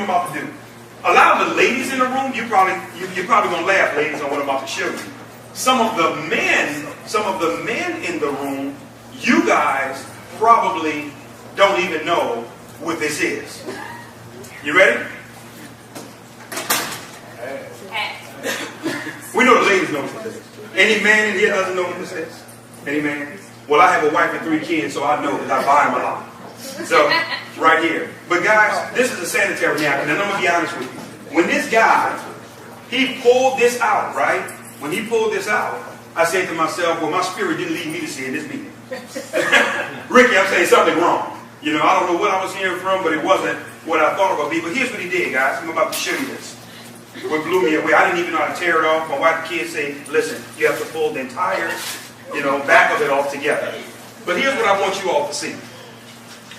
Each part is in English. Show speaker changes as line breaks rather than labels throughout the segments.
I'm about to do. A lot of the ladies in the room, you're probably gonna laugh, ladies, on what I'm about to show you. Some of the men in the room, you guys probably don't even know what this is. You ready? We know the ladies know what this is. Any man in here doesn't know what this is? Any man? Well, I have a wife and 3 kids, so I know because I buy them a lot. So, right here. But guys, this is a sanitary napkin, and I'm going to be honest with you. When this guy, he pulled this out, right? When he pulled this out, I said to myself, well, my spirit didn't lead me to see in this meeting. Ricky, I'm saying something wrong. You know, I don't know what I was hearing from, but it wasn't what I thought it would be. But here's what he did, guys. I'm about to show you this. What blew me away, I didn't even know how to tear it off. My wife and kids say, listen, you have to pull the entire, back of it off together. But here's what I want you all to see.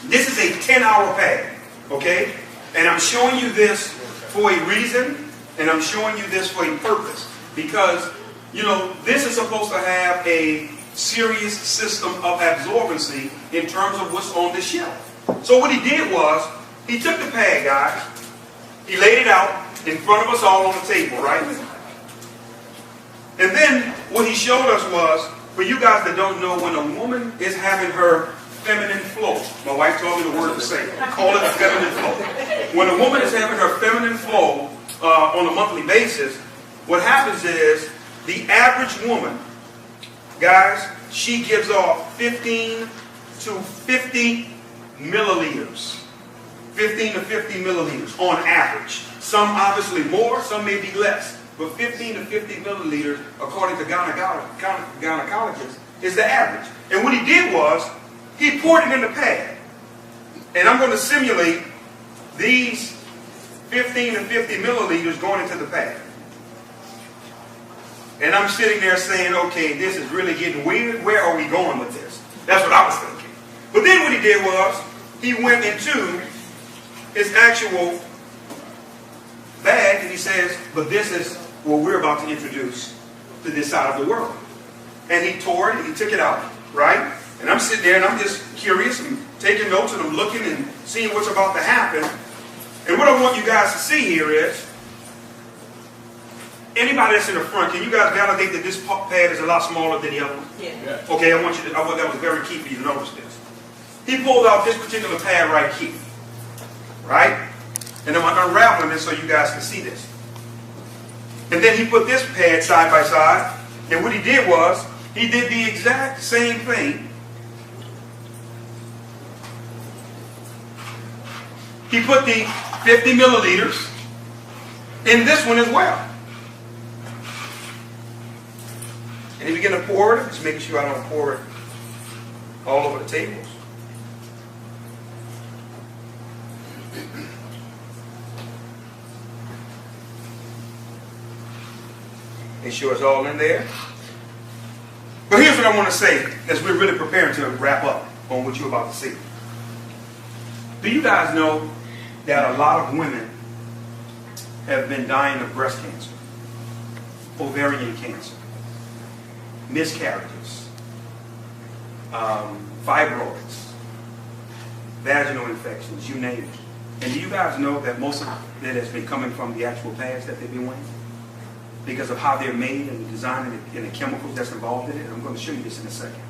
This is a 10-hour pad, okay? And I'm showing you this for a reason, and I'm showing you this for a purpose. Because, this is supposed to have a serious system of absorbency in terms of what's on the shelf. So what he did was, he took the pad, guys, he laid it out in front of us all on the table, right? And then what he showed us was, for you guys that don't know, when a woman is having her feminine flow, my wife told me the word to say, call it a feminine flow. When a woman is having her feminine flow on a monthly basis, what happens is the average woman, guys, she gives off 15 to 50 milliliters. 15 to 50 milliliters on average. Some obviously more, some may be less. But 15 to 50 milliliters, according to gynecologists, is the average. And what he did was, he poured it in the pad. And I'm going to simulate these 15 to 50 milliliters going into the pad. And I'm sitting there saying, okay, this is really getting weird. Where are we going with this? That's what I was thinking. But then what he did was, he went into his actual bag and he says, but this is what we're about to introduce to this side of the world. And he tore it and he took it out, right? And I'm sitting there and I'm just curious and taking notes and I'm looking and seeing what's about to happen. And what I want you guys to see here is, anybody that's in the front, can you guys validate that this pad is a lot smaller than the other one? Yeah. Okay, I want that was very key for you to notice this. He pulled out this particular pad right here. Right? And I'm unraveling this so you guys can see this. And then he put this pad side by side. And what he did was, he did the exact same thing. He put the 50 milliliters in this one as well. And he began to pour it. Just making sure I don't pour it all over the tables. Make sure it's all in there. But here's what I want to say as we're really preparing to wrap up on what you're about to see. Do you guys know that a lot of women have been dying of breast cancer, ovarian cancer, miscarriages, fibroids, vaginal infections, you name it. And do you guys know that most of it has been coming from the actual pads that they've been wearing? Because of how they're made and the design and the chemicals that's involved in it. I'm going to show you this in a second.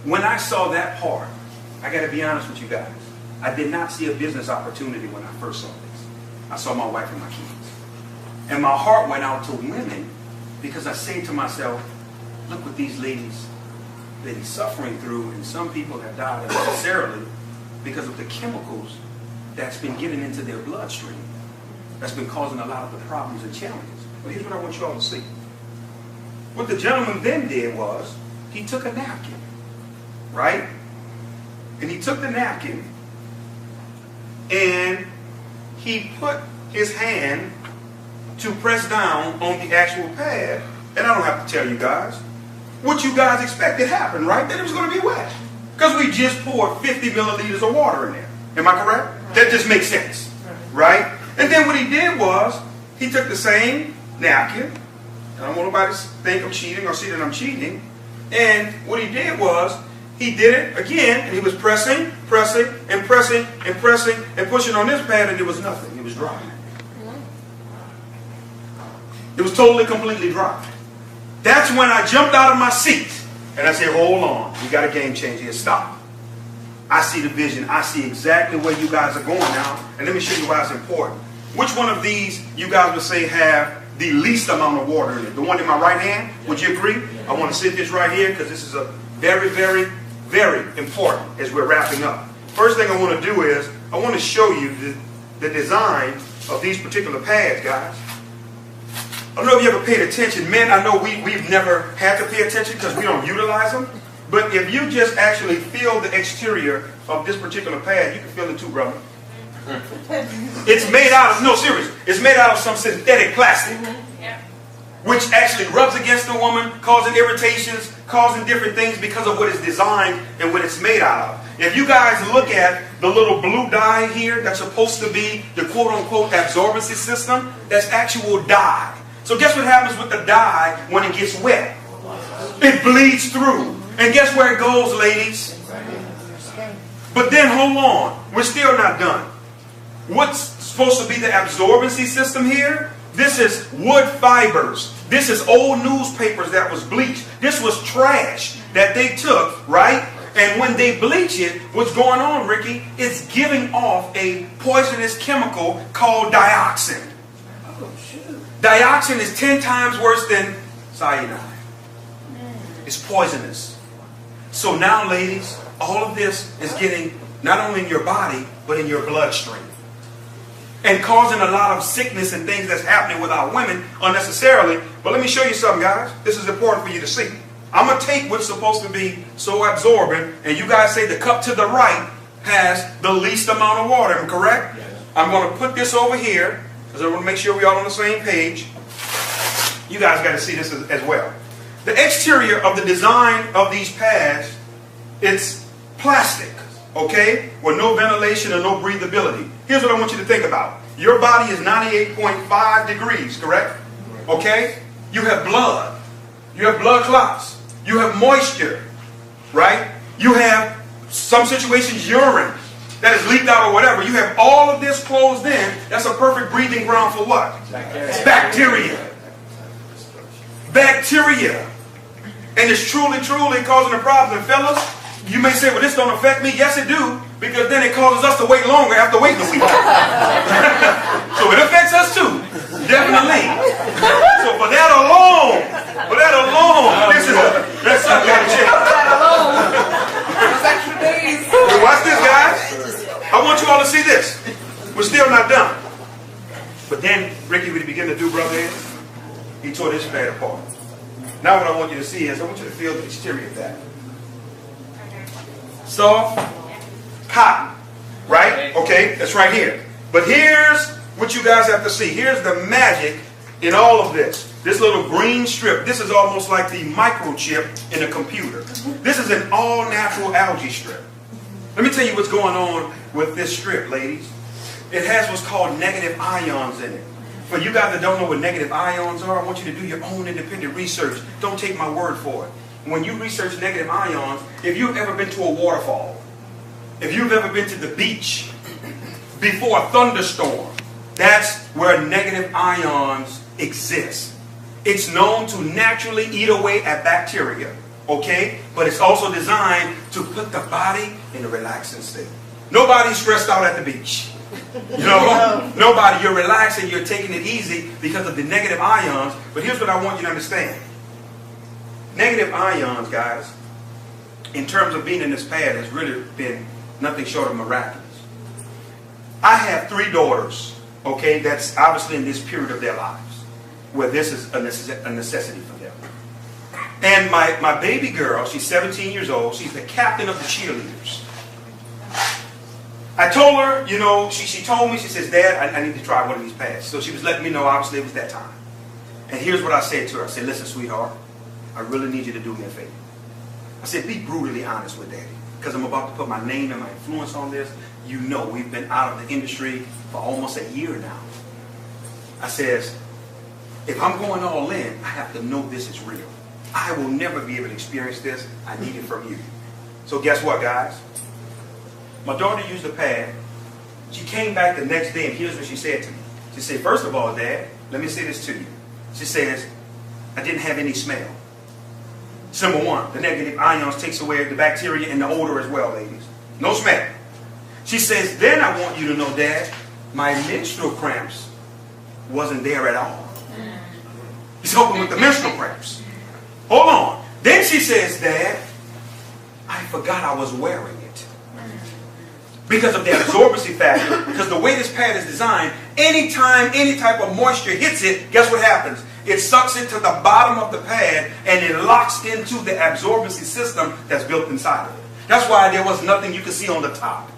When I saw that part, I got to be honest with you guys, I did not see a business opportunity when I first saw this. I saw my wife and my kids. And my heart went out to women because I say to myself, look what these ladies suffering through, and some people have died unnecessarily because of the chemicals that's been getting into their bloodstream. That's been causing a lot of the problems and challenges. But here's what I want you all to see. What the gentleman then did was, he took a napkin, right? And he took the napkin and he put his hand to press down on the actual pad. And I don't have to tell you guys what you guys expected happened, right? That it was going to be wet. Because we just poured 50 milliliters of water in there. Am I correct? That just makes sense, right? And then what he did was, he took the same napkin. I don't want nobody to think I'm cheating or see that I'm cheating. And what he did was, he did it again, and he was pressing, pressing, and pressing, and pressing, and pushing on this pad, and there was nothing. It was dry. It was totally, completely dry. That's when I jumped out of my seat, and I said, hold on, we got a game changer here. Stop. I see the vision. I see exactly where you guys are going now, and let me show you why it's important. Which one of these you guys would say have the least amount of water in it? The one in my right hand? Would you agree? I want to sit this right here because this is a very, very, very important as we're wrapping up. First thing I want to do is I want to show you the design of these particular pads, guys. I don't know if you ever paid attention. Men, I know we've never had to pay attention because we don't utilize them. But if you just actually feel the exterior of this particular pad, you can feel it too, brother. It's made out of, no, serious. It's made out of some synthetic plastic, which actually rubs against the woman, causing irritations, causing different things because of what it's designed and what it's made out of. If you guys look at the little blue dye here, that's supposed to be the quote-unquote absorbency system, that's actual dye. So guess what happens with the dye when it gets wet? It bleeds through. And guess where it goes, ladies? But then hold on. We're still not done. What's supposed to be the absorbency system here? This is wood fibers. This is old newspapers that was bleached. This was trash that they took, right? And when they bleach it, what's going on, Ricky? It's giving off a poisonous chemical called dioxin. Dioxin is 10 times worse than cyanide. It's poisonous. So now, ladies, all of this is getting not only in your body, but in your bloodstream. And causing a lot of sickness and things that's happening with our women unnecessarily. But let me show you something, guys. This is important for you to see. I'm going to take what's supposed to be so absorbent, and you guys say the cup to the right has the least amount of water. Am I correct? Yes. I'm going to put this over here, because I want to make sure we're all on the same page. You guys got to see this as well. The exterior of the design of these pads, it's plastic, okay, with no ventilation or no breathability. Here's what I want you to think about. Your body is 98.5 degrees, correct? Okay? You have blood. You have blood clots. You have moisture, right? You have, some situations, urine that is leaked out or whatever. You have all of this closed in. That's a perfect breathing ground for what? Bacteria. Bacteria. And it's truly, truly causing a problem. And fellas, you may say, well, this don't affect me. Yes, it do. Because then it causes us to wait longer after waiting a week. So it affects us too. Definitely. So for that alone, this is that's something got to change. But watch this, guys. I want you all to see this. We're still not done. But then, Ricky, what he began to do, brother, is he tore this pad apart. Now what I want you to see is, I want you to feel the exterior of that. Soft, cotton, right? Okay, that's right here. But here's what you guys have to see. Here's the magic in all of this. This little green strip, this is almost like the microchip in a computer. This is an all-natural algae strip. Let me tell you what's going on with this strip, ladies. It has what's called negative ions in it. For you guys that don't know what negative ions are, I want you to do your own independent research. Don't take my word for it. When you research negative ions, if you've ever been to a waterfall, if you've ever been to the beach before a thunderstorm, that's where negative ions exist. It's known to naturally eat away at bacteria, okay? But it's also designed to put the body in a relaxing state. Nobody's stressed out at the beach. You know, nobody, you're relaxing, you're taking it easy because of the negative ions. But here's what I want you to understand. Negative ions, guys, in terms of being in this pad, has really been nothing short of miraculous. I have 3 daughters, okay, that's obviously in this period of their lives, where this is a necessity for them. And my baby girl, she's 17 years old, she's the captain of the cheerleaders. I told her, you know, she told me, she says, Dad, I need to try one of these pads. So she was letting me know, obviously, it was that time. And here's what I said to her. I said, listen, sweetheart, I really need you to do me a favor. I said, be brutally honest with Daddy, because I'm about to put my name and my influence on this. You know, we've been out of the industry for almost a year now. I says, if I'm going all in, I have to know this is real. I will never be able to experience this. I need it from you. So guess what, guys? My daughter used the pad. She came back the next day, and here's what she said to me. She said, first of all, Dad, let me say this to you. She says, I didn't have any smell. Number one, the negative ions takes away the bacteria and the odor as well, ladies. No smell. She says, then I want you to know, Dad, my menstrual cramps wasn't there at all. He's helping with the menstrual cramps. Hold on. Then she says, Dad, I forgot I was wearing it. Because of the absorbency factor, because the way this pad is designed, anytime any type of moisture hits it, guess what happens? It sucks it to the bottom of the pad and it locks into the absorbency system that's built inside of it. That's why there was nothing you could see on the top.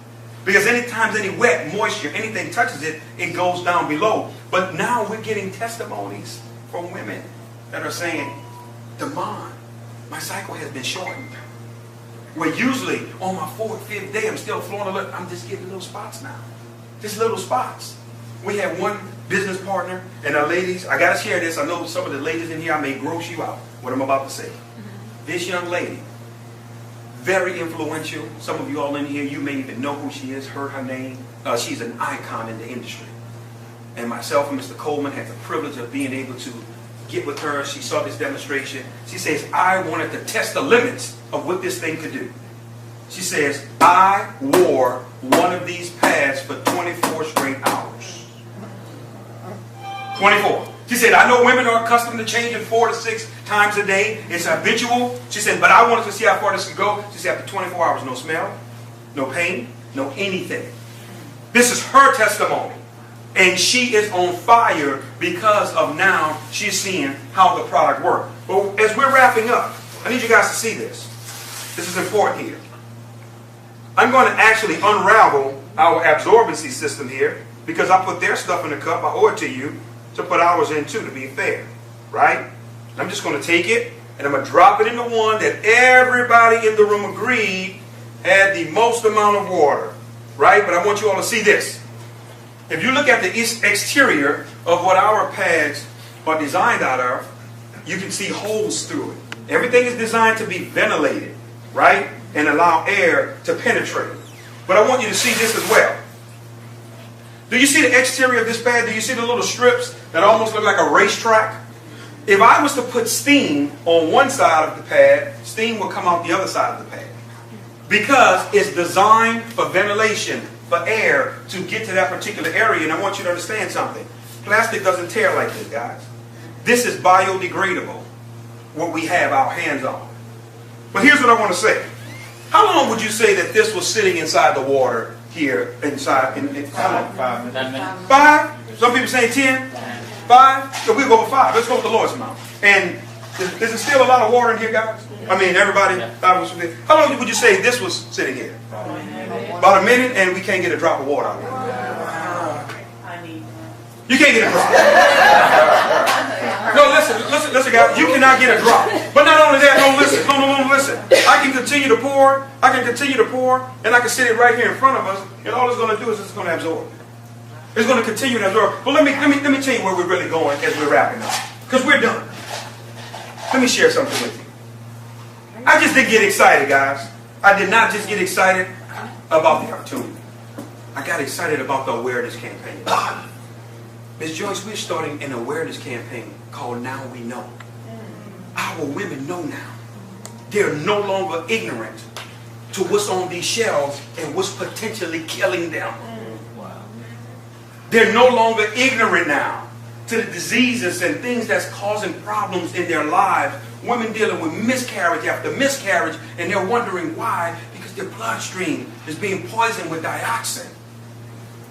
Because anytime any wet, moisture, anything touches it, it goes down below. But now we're getting testimonies from women that are saying, Damon, my cycle has been shortened. Where usually on my 4th, 5th day, I'm still flowing a little, I'm just getting little spots now. Just little spots. We had one business partner, and the ladies, I got to share this. I know some of the ladies in here, I may gross you out, what I'm about to say. This young lady, very influential. Some of you all in here, you may even know who she is, heard her name. She's an icon in the industry. And myself and Mr. Coleman had the privilege of being able to get with her. She saw this demonstration. She says, I wanted to test the limits of what this thing could do. She says, I wore one of these pads for 24 straight hours. 24. She said, I know women are accustomed to changing 4 to 6 times a day. It's habitual. She said, but I wanted to see how far this could go. She said, after 24 hours, no smell, no pain, no anything. This is her testimony. And she is on fire because of now she's seeing how the product works. But as we're wrapping up, I need you guys to see this. This is important here. I'm going to actually unravel our absorbency system here because I put their stuff in a cup. I owe it to you to put ours in too, to be fair. Right? And I'm just going to take it and I'm going to drop it into one that everybody in the room agreed had the most amount of water. Right? But I want you all to see this. If you look at the exterior of what our pads are designed out of, you can see holes through it. Everything is designed to be ventilated, right? And allow air to penetrate. But I want you to see this as well. Do you see the exterior of this pad? Do you see the little strips that almost look like a racetrack? If I was to put steam on one side of the pad, steam will come out the other side of the pad. Because it's designed for ventilation, for air to get to that particular area. And I want you to understand something. Plastic doesn't tear like this, guys. This is biodegradable, what we have our hands on. But here's what I want to say. How long would you say that this was sitting inside the water here, inside? How long?
5 minutes.
5? Some people say 10? 5? So we'll go with 5. Let's go with the Lord's amount. And is there still a lot of water in here, guys? I mean, everybody? How long would you say this was sitting here? About a minute, and we can't get a drop of water out of it. You can't get a drop. No, listen, guys. You cannot get a drop. But not only that, no, listen. I can continue to pour, and I can sit it right here in front of us, and all it's going to do is it's going to absorb. It's going to continue to absorb. But let me tell you where we're really going as we're wrapping up. Because we're done. Let me share something with you. I just didn't get excited, guys. I did not just get excited about the opportunity. I got excited about the awareness campaign. Ms. Joyce, we're starting an awareness campaign called Now We Know. Our women know now. They're no longer ignorant to what's on these shelves and what's potentially killing them. They're no longer ignorant now to the diseases and things that's causing problems in their lives. Women dealing with miscarriage after miscarriage, and they're wondering why, because their bloodstream is being poisoned with dioxin.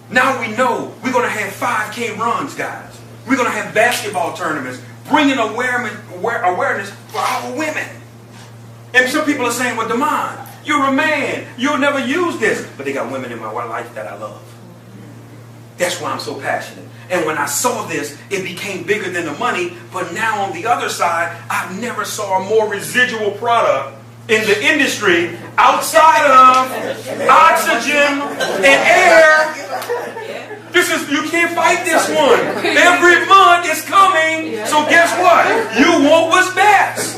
Now we know we're going to have 5K runs, guys. We're going to have basketball tournaments, bringing awareness for our women. And some people are saying, well, Damon, you're a man. You'll never use this. But they got women in my life that I love. That's why I'm so passionate. And when I saw this, it became bigger than the money. But now on the other side, I've never saw a more residual product in the industry outside of oxygen and air. You can't fight this one. Every month it's coming. So guess what? You want what's best.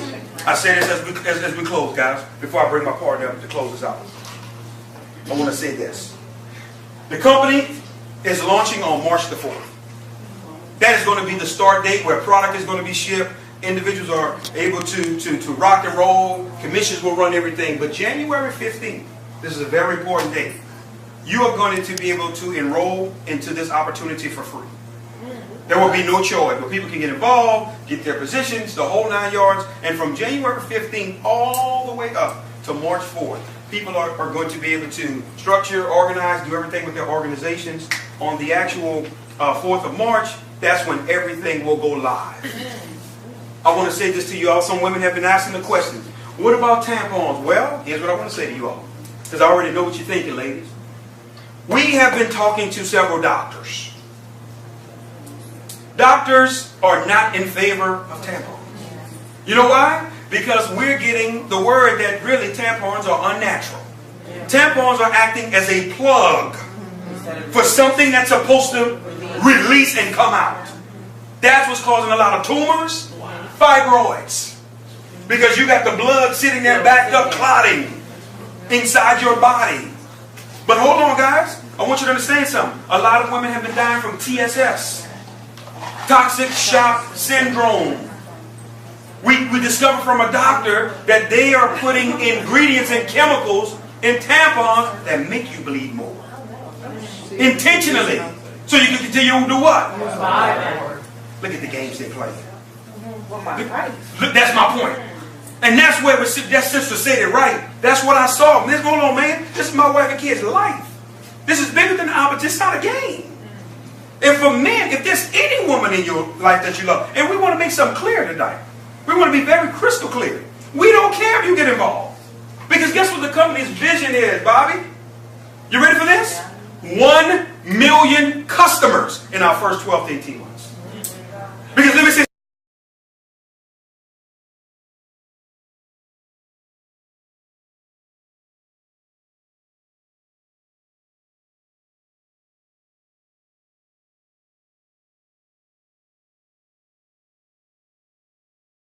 I say this as we close, guys, before I bring my partner up to close this out. I want to say this. The company is launching on March the 4th. That is going to be the start date where product is going to be shipped. Individuals are able to rock and roll. Commissions will run everything. But January 15th, this is a very important date. You are going to be able to enroll into this opportunity for free. There will be no choice, but people can get involved, get their positions, the whole 9 yards. And from January 15th all the way up to March 4th, people are going to be able to structure, organize, do everything with their organizations. On the actual 4th of March, that's when everything will go live. I want to say this to you all. Some women have been asking the question, what about tampons? Well, here's what I want to say to you all, because I already know what you're thinking, ladies. We have been talking to several doctors. Doctors are not in favor of tampons. You know why? Because we're getting the word that really tampons are unnatural. Tampons are acting as a plug for something that's supposed to release and come out. That's what's causing a lot of tumors, fibroids. Because you got the blood sitting there backed up, clotting inside your body. But hold on, guys. I want you to understand something. A lot of women have been dying from TSS. Toxic shock syndrome. We discovered from a doctor that they are putting ingredients and chemicals in tampons that make you bleed more. Intentionally. So you can continue to do what? Look at the games they play. Look, that's my point. And that's where that sister said it right. That's what I saw. This going on, man. This is my wife and kids' life. This is bigger than the opposite. It's not a game. And for men, if there's any woman in your life that you love, and we want to make something clear tonight. We want to be very crystal clear. We don't care if you get involved. Because guess what the company's vision is, Bobby? You ready for this? 1 million customers in our first 12 to 18 months. Because let me say